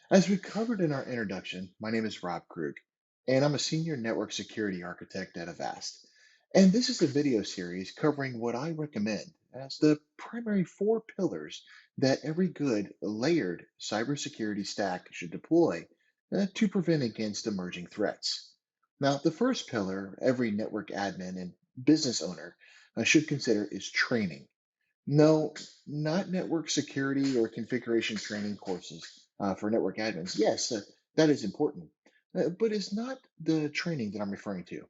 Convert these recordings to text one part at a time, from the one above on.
As we covered in our introduction, my name is Rob Krug, and I'm a senior network security architect at Avast. And this is a video series covering what I recommend as the primary four pillars that every good layered cybersecurity stack should deploy to prevent against emerging threats. Now, the first pillar every network admin and business owner should consider is training. No, not network security or configuration training courses for network admins. Yes, that is important, but it's not the training that I'm referring to.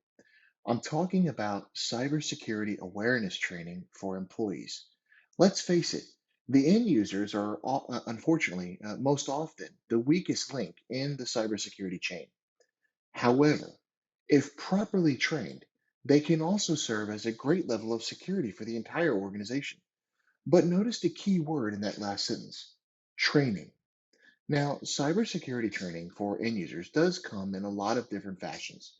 I'm talking about cybersecurity awareness training for employees. Let's face it, the end users are unfortunately most often the weakest link in the cybersecurity chain. However, if properly trained, they can also serve as a great level of security for the entire organization. But notice the key word in that last sentence, training. Now, cybersecurity training for end users does come in a lot of different fashions.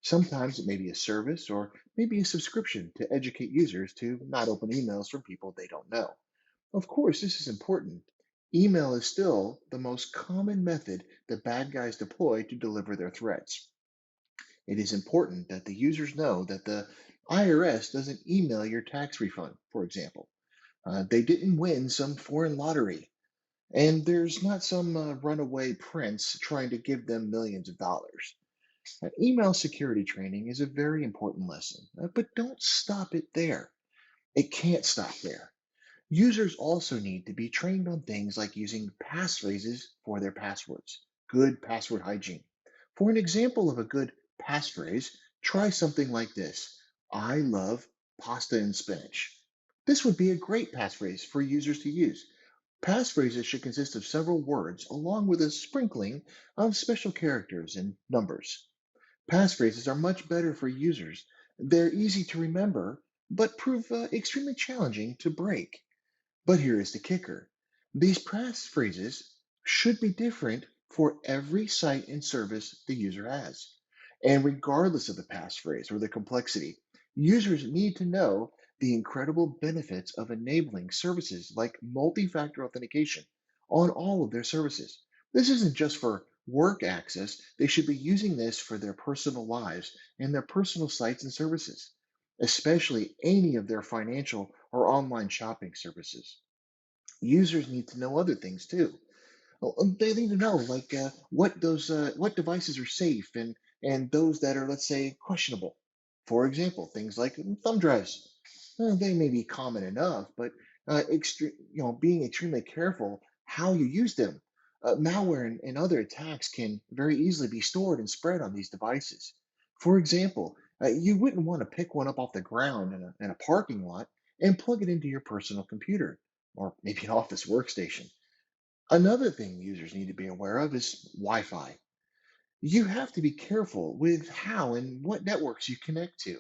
Sometimes it may be a service or maybe a subscription to educate users to not open emails from people they don't know. Of course, this is important. Email is still the most common method that bad guys deploy to deliver their threats. It is important that the users know that the IRS doesn't email your tax refund, for example. They didn't win some foreign lottery, and there's not some runaway prince trying to give them millions of dollars. Email security training is a very important lesson, but don't stop it there. It can't stop there. Users also need to be trained on things like using passphrases for their passwords, good password hygiene. For an example of a good passphrase, try something like this: I love pasta and spinach. This would be a great passphrase for users to use. Passphrases should consist of several words along with a sprinkling of special characters and numbers. Passphrases are much better for users. They're easy to remember, but prove extremely challenging to break. But here is the kicker. These passphrases should be different for every site and service the user has. And regardless of the passphrase or the complexity, users need to know the incredible benefits of enabling services like multi-factor authentication on all of their services. This isn't just for work access, they should be using this for their personal lives and their personal sites and services, especially any of their financial or online shopping services. Users need to know other things too. They need to know like what devices are safe and those that are, let's say, questionable. For example, things like thumb drives. They may be common enough, but being extremely careful how you use them. Malware and other attacks can very easily be stored and spread on these devices. For example, you wouldn't want to pick one up off the ground in a parking lot and plug it into your personal computer or maybe an office workstation. Another thing users need to be aware of is Wi Fi. You have to be careful with how and what networks you connect to.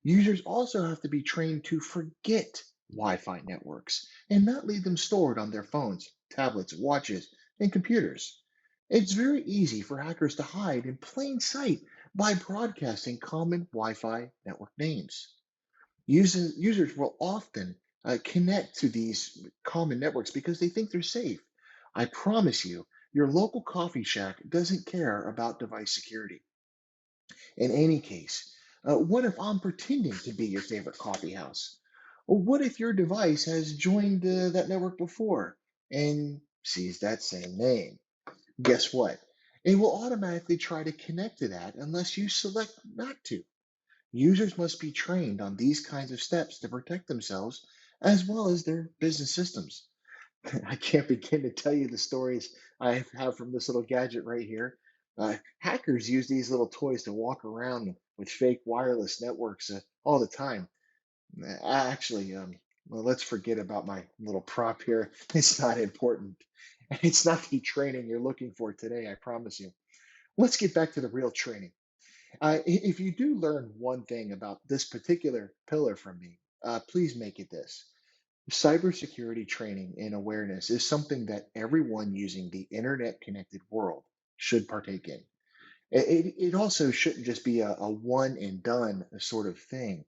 Users also have to be trained to forget Wi Fi networks and not leave them stored on their phones, tablets, watches, and computers. It's very easy for hackers to hide in plain sight by broadcasting common Wi Fi network names. Users will often connect to these common networks because they think they're safe. I promise you, your local coffee shack doesn't care about device security. In any case, what if I'm pretending to be your favorite coffee house? Or what if your device has joined that network before and sees that same name? Guess what? It will automatically try to connect to that unless you select not to. Users must be trained on these kinds of steps to protect themselves as well as their business systems. I can't begin to tell you the stories I have from this little gadget right here. Hackers use these little toys to walk around with fake wireless networks all the time. Actually, well, let's forget about my little prop here. It's not important. It's not the training you're looking for today, I promise you. Let's get back to the real training. If you do learn one thing about this particular pillar from me, please make it this. Cybersecurity training and awareness is something that everyone using the internet connected world should partake in. It also shouldn't just be a one and done sort of thing.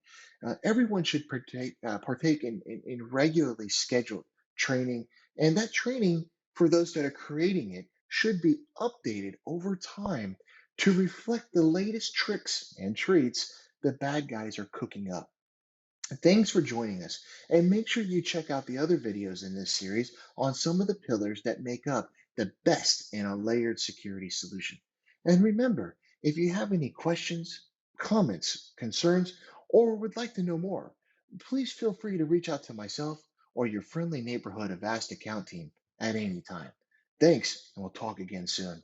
Everyone should partake in regularly scheduled training, and that training for those that are creating it should be updated over time to reflect the latest tricks and treats the bad guys are cooking up. Thanks for joining us, and make sure you check out the other videos in this series on some of the pillars that make up the best in a layered security solution. And remember, if you have any questions, comments, concerns, or would like to know more, please feel free to reach out to myself or your friendly neighborhood Avast account team at any time. Thanks, and we'll talk again soon.